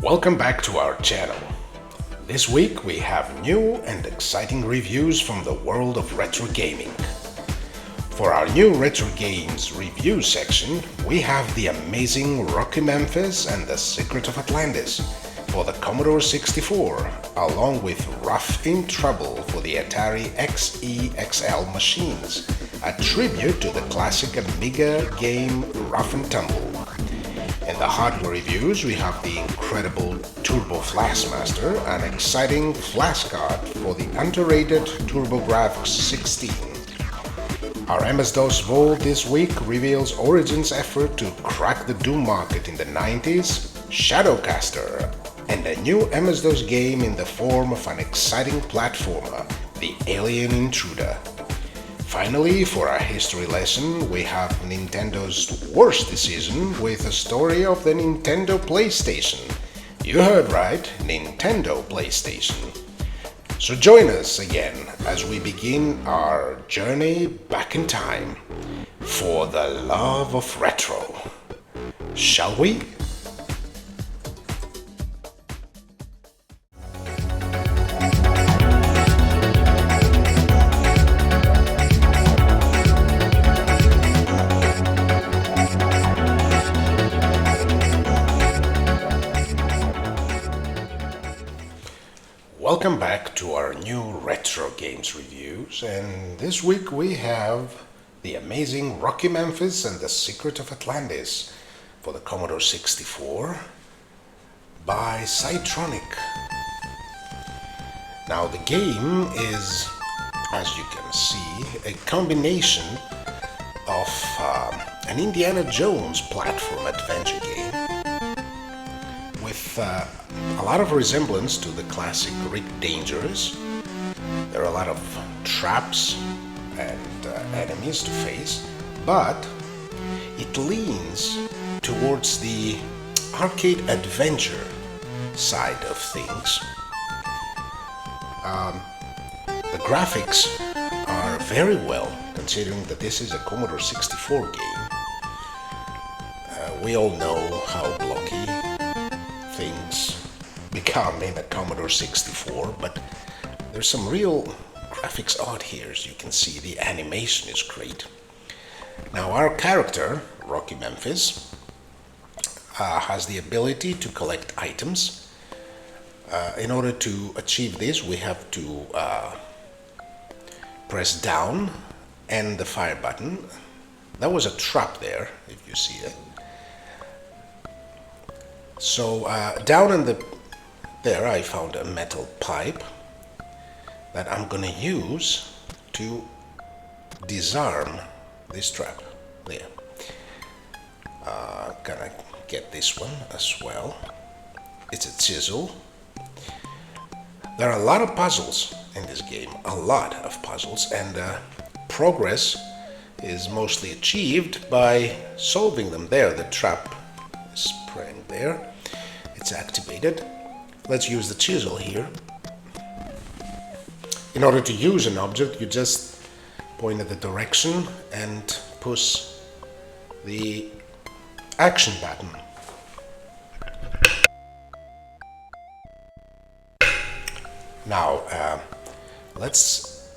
Welcome back to our channel. This week we have new and exciting reviews from the world of retro gaming. For our new retro games review section, we have the amazing Rocky Memphis and the Secret of Atlantis for the Commodore 64, along with Ruff in Trouble for the Atari XE/XL machines, a tribute to the classic Amiga game Ruff and Tumble. In the hardware reviews, we have the incredible Turbo Flashmaster, an exciting flash card for the underrated TurboGrafx 16. Our MS-DOS Vault this week reveals Origin's effort to crack the Doom market in the 90s, Shadowcaster, and a new MS-DOS game in the form of an exciting platformer, the Alien Intruder. Finally, for our history lesson, we have Nintendo's worst decision with a story of the Nintendo PlayStation. You heard right, Nintendo PlayStation. So join us again as we begin our journey back in time for the love of retro. Shall we? Welcome back to our new retro games reviews, and this week we have the amazing Rocky Memphis and the Secret of Atlantis for the Commodore 64 by Cytronic. Now the game is, as you can see, a combination of an Indiana Jones platform adventure game with a lot of resemblance to the classic Rick Dangerous. There are a lot of traps and enemies to face, but it leans towards the arcade adventure side of things. The graphics are very well, considering that this is a Commodore 64 game. We all know how blocky things become in a Commodore 64, but there's some real graphics art here. As you can see, the animation is great. Now our character, Rocky Memphis, has the ability to collect items. In order to achieve this, we have to press down and the fire button. That was a trap there, if you see it. So down in there I found a metal pipe that I'm gonna use to disarm this trap. There. Gonna get this one as well. It's a chisel. There are a lot of puzzles in this game, a lot of puzzles, and progress is mostly achieved by solving them. There, the trap is sprang there. It's activated. Let's use the chisel here. In order to use an object, you just point at the direction and push the action button. Now, let's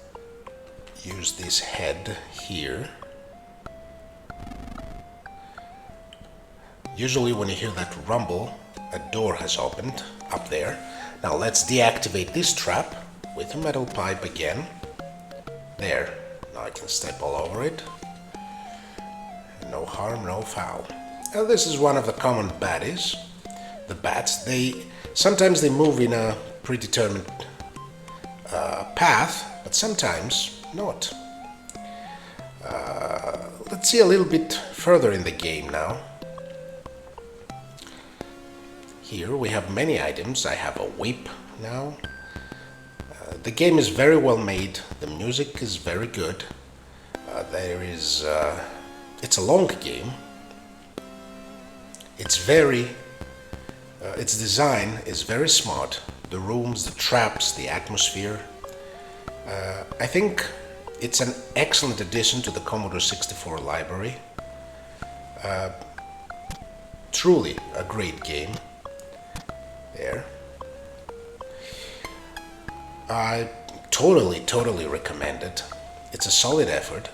use this head here. Usually when you hear that rumble, a door has opened up there. Now let's deactivate this trap with a metal pipe again. There. Now I can step all over it. No harm, no foul. Now this is one of the common baddies. The bats. Sometimes they move in a predetermined path, but sometimes not. Let's see a little bit further in the game now. Here we have many items. I have a whip now. The game is very well made. The music is very good. It's a long game. Its design is very smart. The rooms, the traps, the atmosphere. I think it's an excellent addition to the Commodore 64 library. Truly a great game. there. I totally recommend it. It's a solid effort.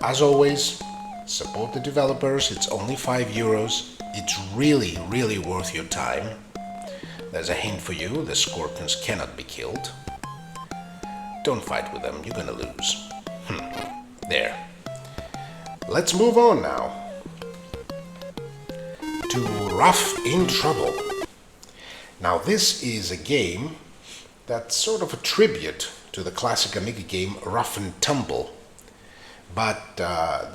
As always, support the developers. It's only €5. It's really worth your time. There's a hint for you. The scorpions cannot be killed. Don't fight with them. You're gonna lose. There. Let's move on now to Ruff in Trouble. Now this is a game that's sort of a tribute to the classic Amiga game Ruff and Tumble. But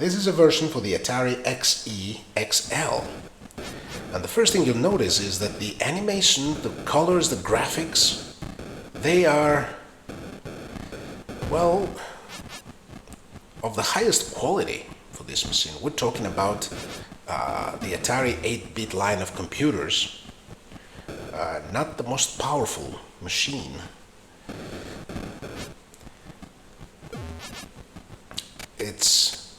this is a version for the Atari XE XL. And the first thing you'll notice is that the animation, the colors, the graphics, they are, well, of the highest quality for this machine. We're talking about the Atari 8-bit line of computers, not the most powerful machine. It's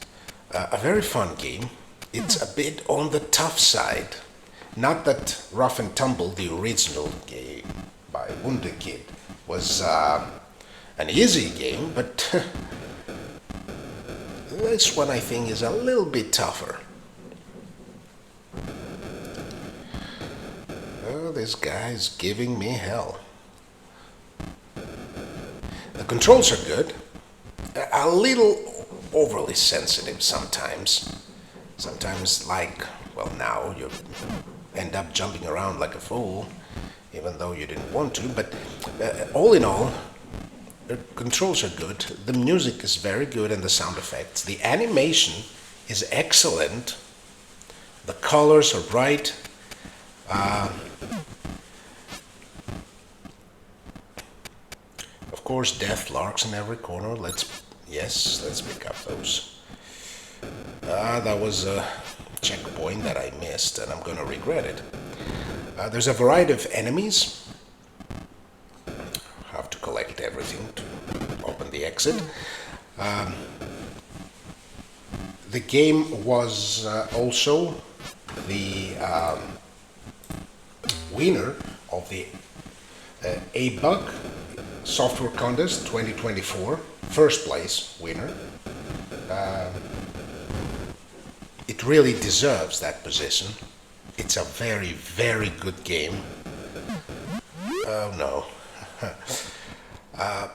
a very fun game. It's a bit on the tough side. Not that Ruff and Tumble, the original game by Wunderkid, was an easy game, but this one I think is a little bit tougher. Oh, this guy's giving me hell. The controls are good, a little overly sensitive sometimes. Sometimes, like, well, now you end up jumping around like a fool, even though you didn't want to, but all in all, the controls are good, the music is very good, and the sound effects. The animation is excellent, the colors are bright, of course, death lurks in every corner. Let's pick up those. That was a checkpoint that I missed, and I'm gonna regret it. There's a variety of enemies. Have to collect everything to open the exit. The game was also the winner of the A-Bug Software Contest 2024, first place winner. It really deserves that position. It's a very good game. Oh no. I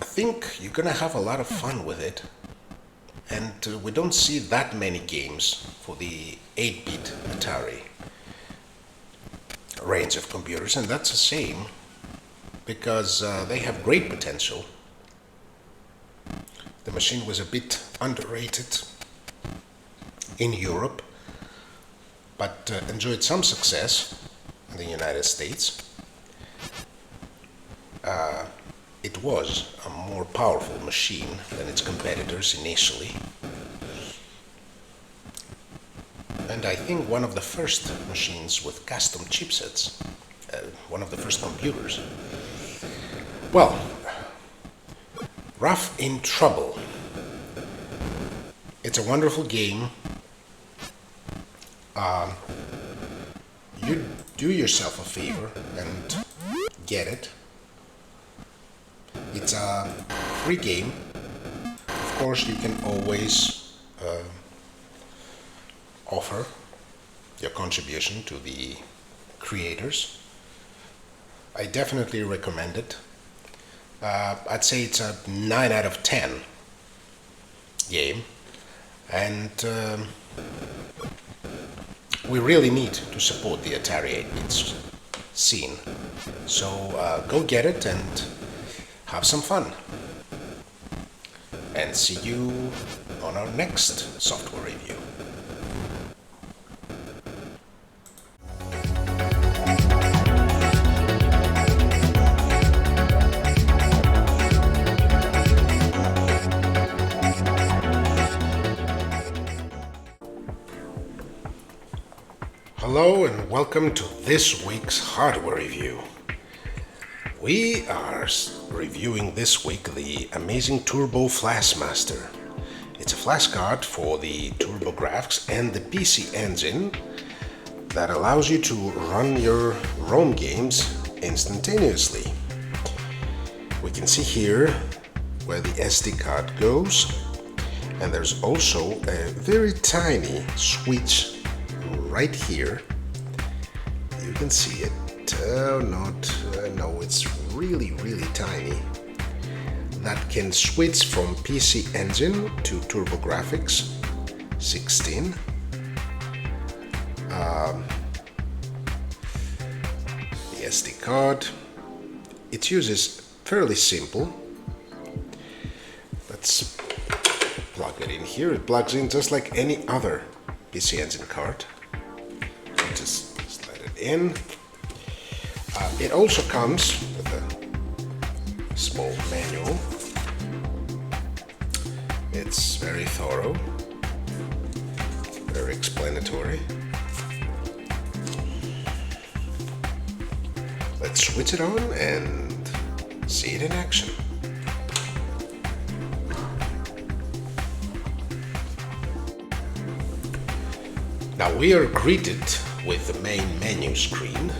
think you're gonna have a lot of fun with it, and we don't see that many games for the 8-bit Atari range of computers, and that's a shame because they have great potential. The machine was a bit underrated in Europe, but enjoyed some success in the United States. It was a more powerful machine than its competitors initially, and I think one of the first machines with custom chipsets, one of the first computers. Well, Ruff in Trouble. It's a wonderful game. You do yourself a favor and get it. It's a free game. Of course, you can always offer your contribution to the creators. I definitely recommend it. I'd say it's a 9 out of 10 game, and we really need to support the Atari 8-bit scene. So go get it and have some fun. And see you on our next software review. Hello and welcome to this week's hardware review. We are reviewing this week the amazing Turbo Flashmaster. It's a flash card for the TurboGrafx and the PC Engine, that allows you to run your ROM games instantaneously. We can see here where the SD card goes, and there's also a very tiny switch right here. You can see it. No, it's really tiny. That can switch from PC Engine to TurboGrafx 16. The SD card. Its use is fairly simple. Let's plug it in here. It plugs in just like any other PC Engine card. So just slide it in. It also comes with a small manual. It's very thorough, very explanatory. Let's switch it on and see it in action. Now we are greeted with the main menu screen.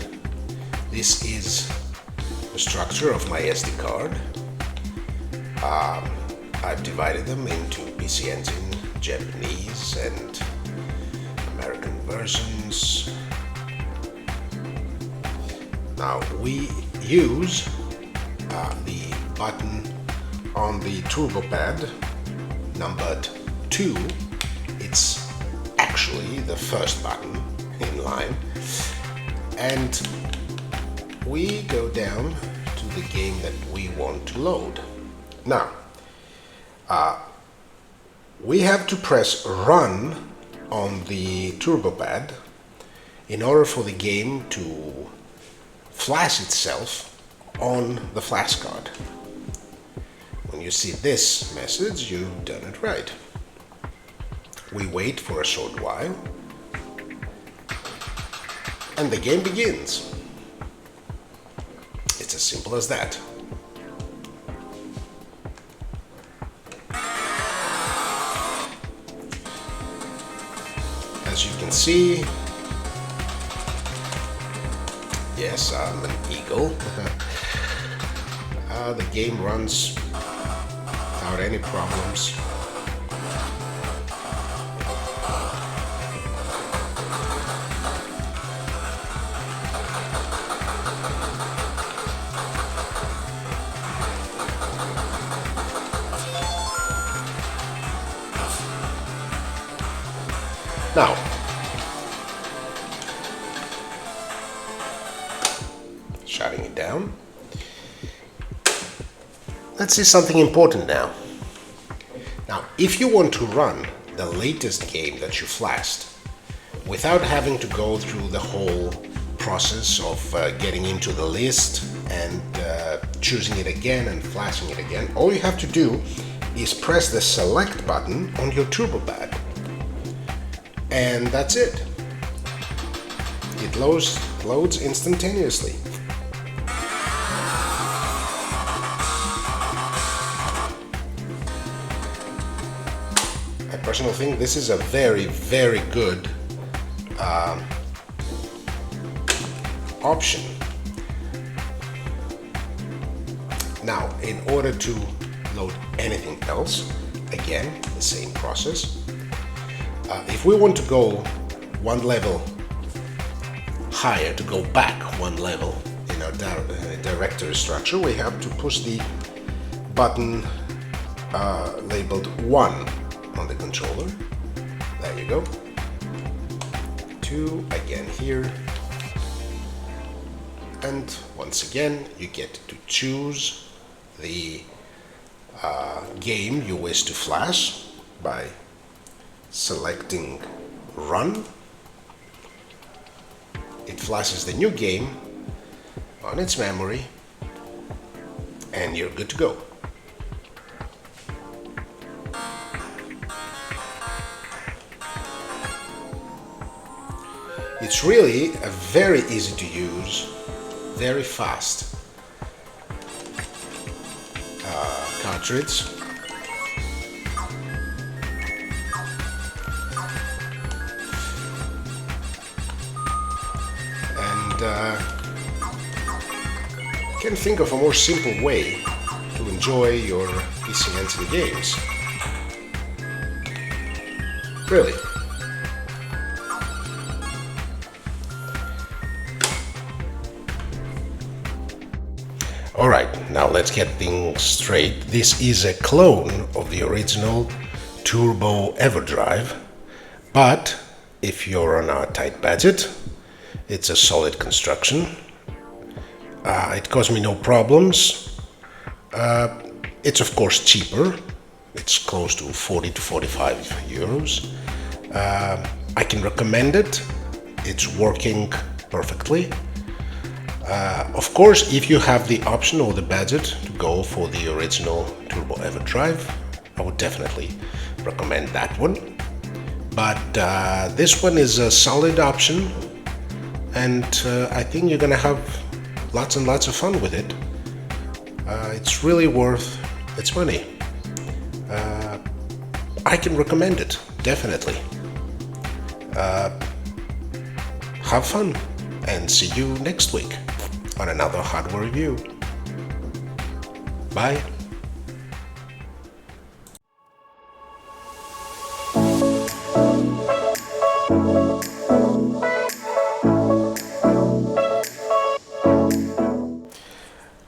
This is the structure of my SD card. I've divided them into PC Engine, Japanese, and American versions. Now we use the button on the turbo pad numbered 2. It's actually the first button in line, and we go down to the game that we want to load. Now we have to press run on the turbo pad in order for the game to flash itself on the flash card. When you see this message, you've done it right. We wait for a short while, and the game begins. It's as simple as that. As you can see, yes, I'm an eagle. The game runs without any problems. Now, shutting it down. Let's see something important now. Now, if you want to run the latest game that you flashed without having to go through the whole process of getting into the list and choosing it again and flashing it again, all you have to do is press the select button on your turbo pad. And that's it. It loads instantaneously. I personally think this is a very good option. Now, in order to load anything else, again, the same process. If we want to go one level higher, to go back one level in our directory structure, we have to push the button labeled 1 on the controller. There you go. 2 again here. And once again, you get to choose the game you wish to flash by selecting run. It flashes the new game on its memory, and you're good to go. It's really a very easy to use, very fast cartridge. can't think of a more simple way to enjoy your PC Engine games. Really. Alright, now let's get things straight. This is a clone of the original Turbo EverDrive, but if you're on a tight budget, it's a solid construction. It caused me no problems. It's of course cheaper. It's close to 40 to 45 euros. I can recommend it. It's working perfectly. Of course, if you have the option or the budget to go for the original Turbo EverDrive, I would definitely recommend that one. But this one is a solid option, and I think you're gonna have lots and lots of fun with it. It's really worth its money. I can recommend it, definitely. Have fun, and see you next week on another hardware review. Bye.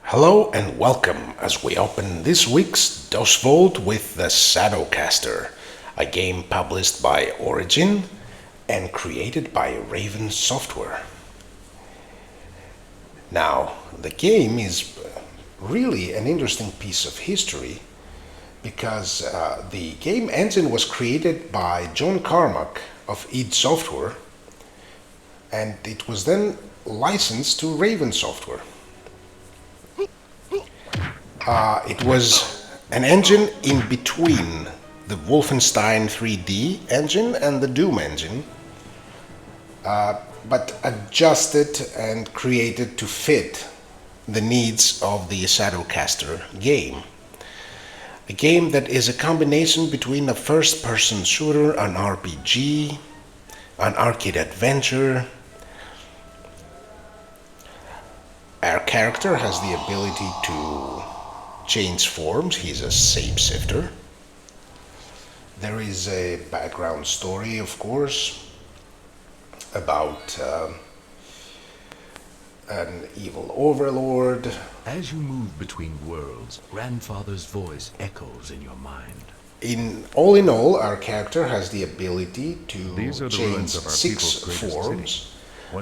Hello and welcome as we open this week's DOS Vault with the Shadowcaster, a game published by Origin and created by Raven Software. Now, the game is really an interesting piece of history because the game engine was created by John Carmack of id Software, and it was then licensed to Raven Software. It was an engine in between the Wolfenstein 3D engine and the Doom engine, but adjusted and created to fit the needs of the Shadowcaster game. A game that is a combination between a first-person shooter, an RPG, an arcade adventure. Our character has the ability to change forms. He's a shapeshifter. There is a background story, of course, about an evil overlord. As you move between worlds, Grandfather's voice echoes in your mind. In all, our character has the ability to change 6 forms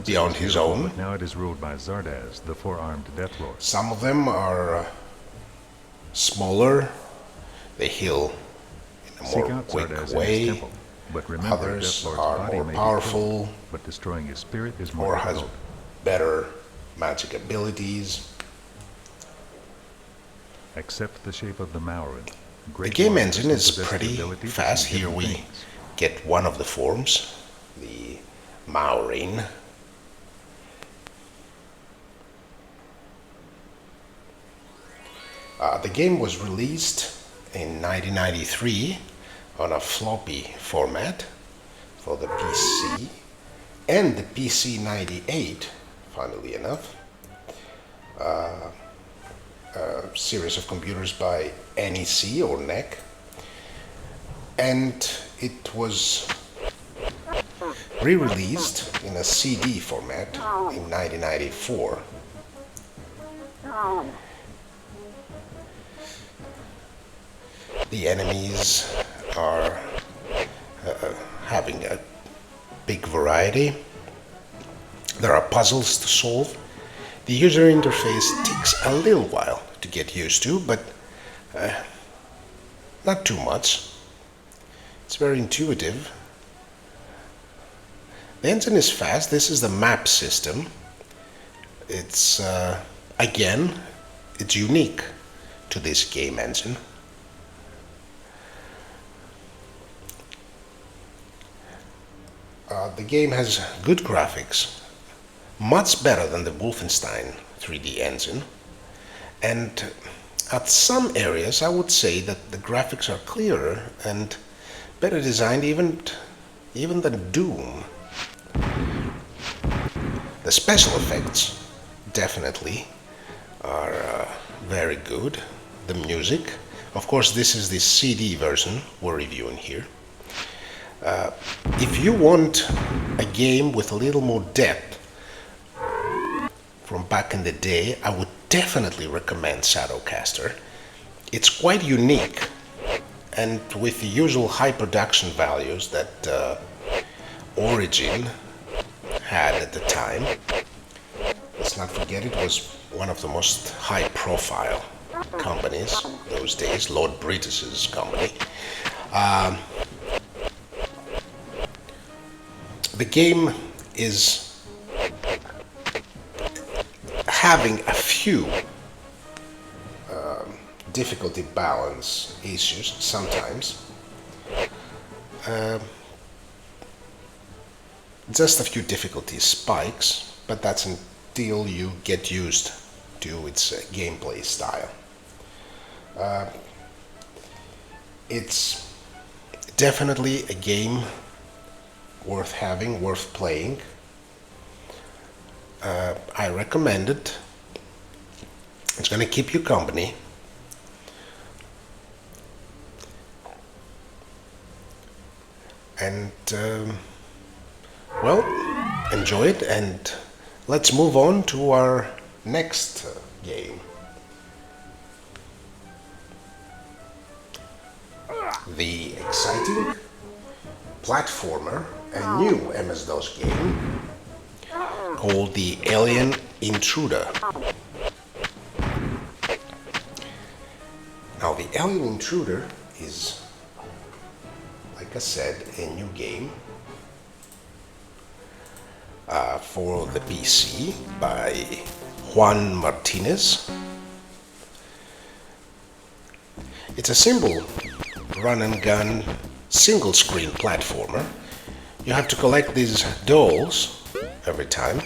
beyond his own. Now it is ruled by Zardoz, the four-armed death lord. Some of them are smaller. They heal in a more quick way. But remember, others Death Lord's are body more may be powerful, cold, but destroying his spirit is more or has difficult. better magic abilities. Accept the shape of the Maurin. The game engine is pretty fast. Here we get one of the forms, the Maurin. The game was released in 1993 on a floppy format for the PC and the PC-98, funnily enough. A series of computers by NEC or NEC, and it was re-released in a CD format in 1994. The enemies are having a big variety. There are puzzles to solve. The user interface takes a little while to get used to, but not too much. It's very intuitive. The engine is fast. This is the map system. It's, again, it's unique to this game engine. The game has good graphics, much better than the Wolfenstein 3D engine, and at some areas I would say that the graphics are clearer and better designed even than Doom. The special effects definitely are very good. The music, of course, this is the CD version we're reviewing here. If you want a game with a little more depth from back in the day, I would definitely recommend Shadowcaster. It's quite unique, and with the usual high production values that Origin had at the time. Let's not forget it was one of the most high-profile companies those days, Lord British's company. The game is having a few difficulty balance issues sometimes. Just a few difficulty spikes, but that's until you get used to its gameplay style. It's definitely a game worth having, worth playing. I recommend it. It's going to keep you company. And well, enjoy it, and let's move on to our next game. The exciting platformer, a new MS-DOS game called the Alien Intruder. Now, the Alien Intruder is, like I said, a new game for the PC by Juan Martinez. It's a simple run-and-gun single-screen platformer. You have to collect these dolls every time.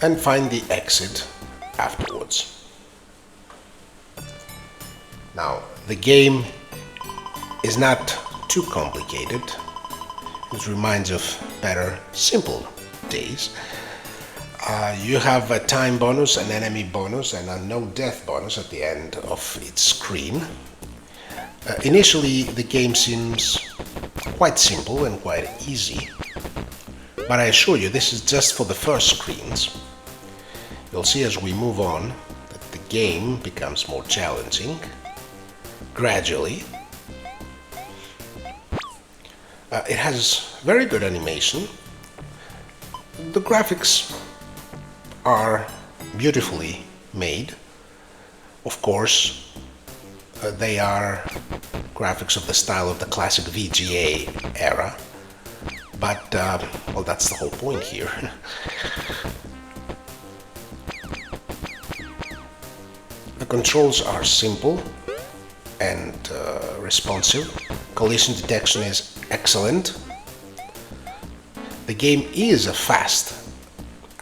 And find the exit afterwards. Now, the game is not too complicated. It reminds of better, simple days. You have a time bonus, an enemy bonus, and a no death bonus at the end of its screen. Initially, the game seems quite simple and quite easy, but I assure you this is just for the first screens. You'll see as we move on that the game becomes more challenging gradually. It has very good animation. The graphics are beautifully made. Of course, they are graphics of the style of the classic VGA era, but well, that's the whole point here. The controls are simple and responsive. Collision detection is excellent. The game is a fast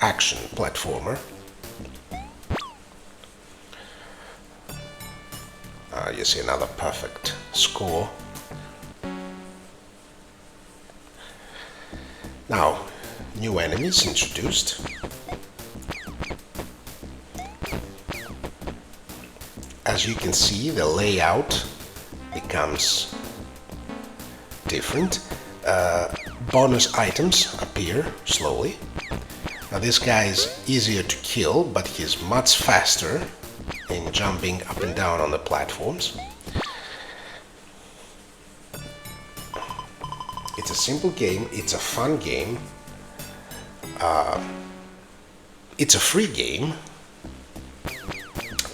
action platformer. You see another perfect score. Now, new enemies introduced. As you can see, the layout becomes different. Bonus items appear slowly. Now this guy is easier to kill, but he's much faster in jumping up and down on the platforms. It's a simple game, it's a fun game, it's a free game,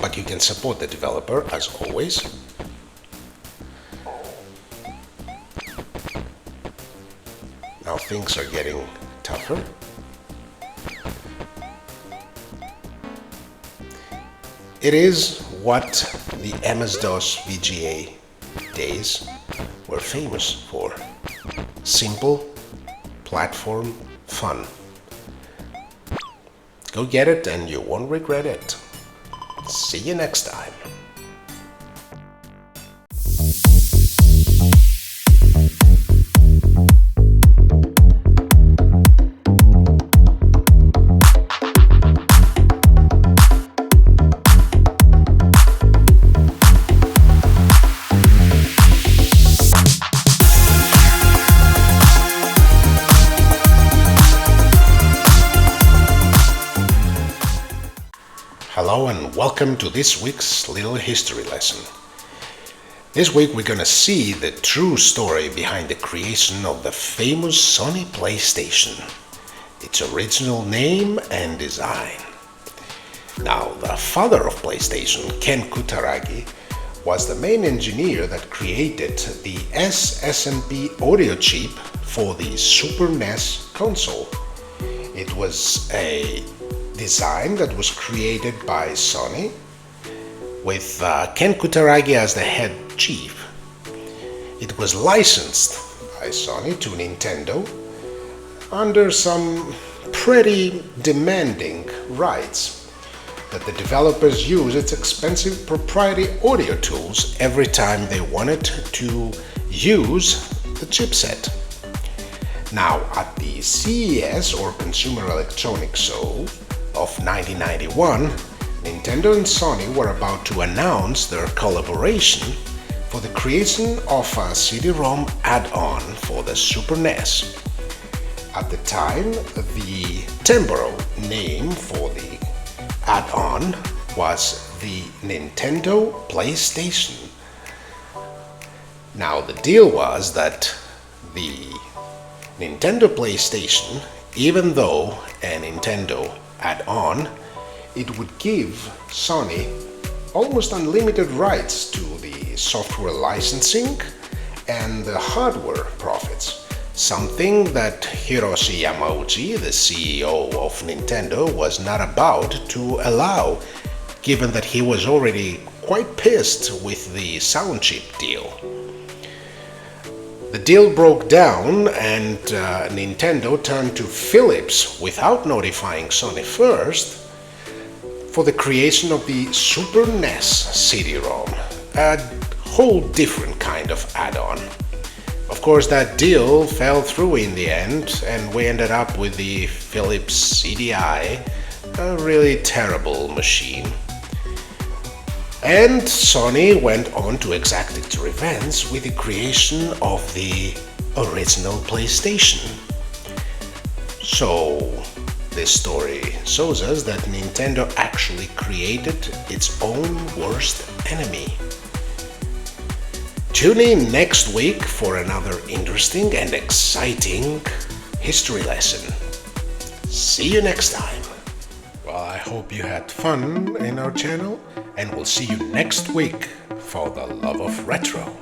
but you can support the developer as always. Now things are getting tougher. It is what the MS-DOS VGA days were famous for. Simple, platform, fun. Go get it and you won't regret it. See you next time. and welcome to this week's little history lesson. This week we're gonna see the true story behind the creation of the famous Sony PlayStation, its original name and design. Now, the father of PlayStation, Ken Kutaragi, was the main engineer that created the SSMP audio chip for the Super NES console. It was a design that was created by Sony, with Ken Kutaragi as the head chief. It was licensed by Sony to Nintendo under some pretty demanding rights that the developers use its expensive proprietary audio tools every time they wanted to use the chipset. Now, at the CES, or Consumer Electronics Show, of 1991, Nintendo and Sony were about to announce their collaboration for the creation of a CD-ROM add-on for the Super NES. At the time, the temporal name for the add-on was the Nintendo PlayStation. Now, the deal was that the Nintendo PlayStation, even though a Nintendo add-on, it would give Sony almost unlimited rights to the software licensing and the hardware profits, something that Hiroshi Yamauchi, the CEO of Nintendo, was not about to allow, given that he was already quite pissed with the sound chip deal. The deal broke down and Nintendo turned to Philips without notifying Sony first for the creation of the Super NES CD-ROM, a whole different kind of add-on. Of course, that deal fell through in the end and we ended up with the Philips CDI, a really terrible machine. And Sony went on to exact its revenge with the creation of the original PlayStation. So, this story shows us that Nintendo actually created its own worst enemy. Tune in next week for another interesting and exciting history lesson. See you next time. Well, I hope you had fun in our channel, and we'll see you next week for the love of retro.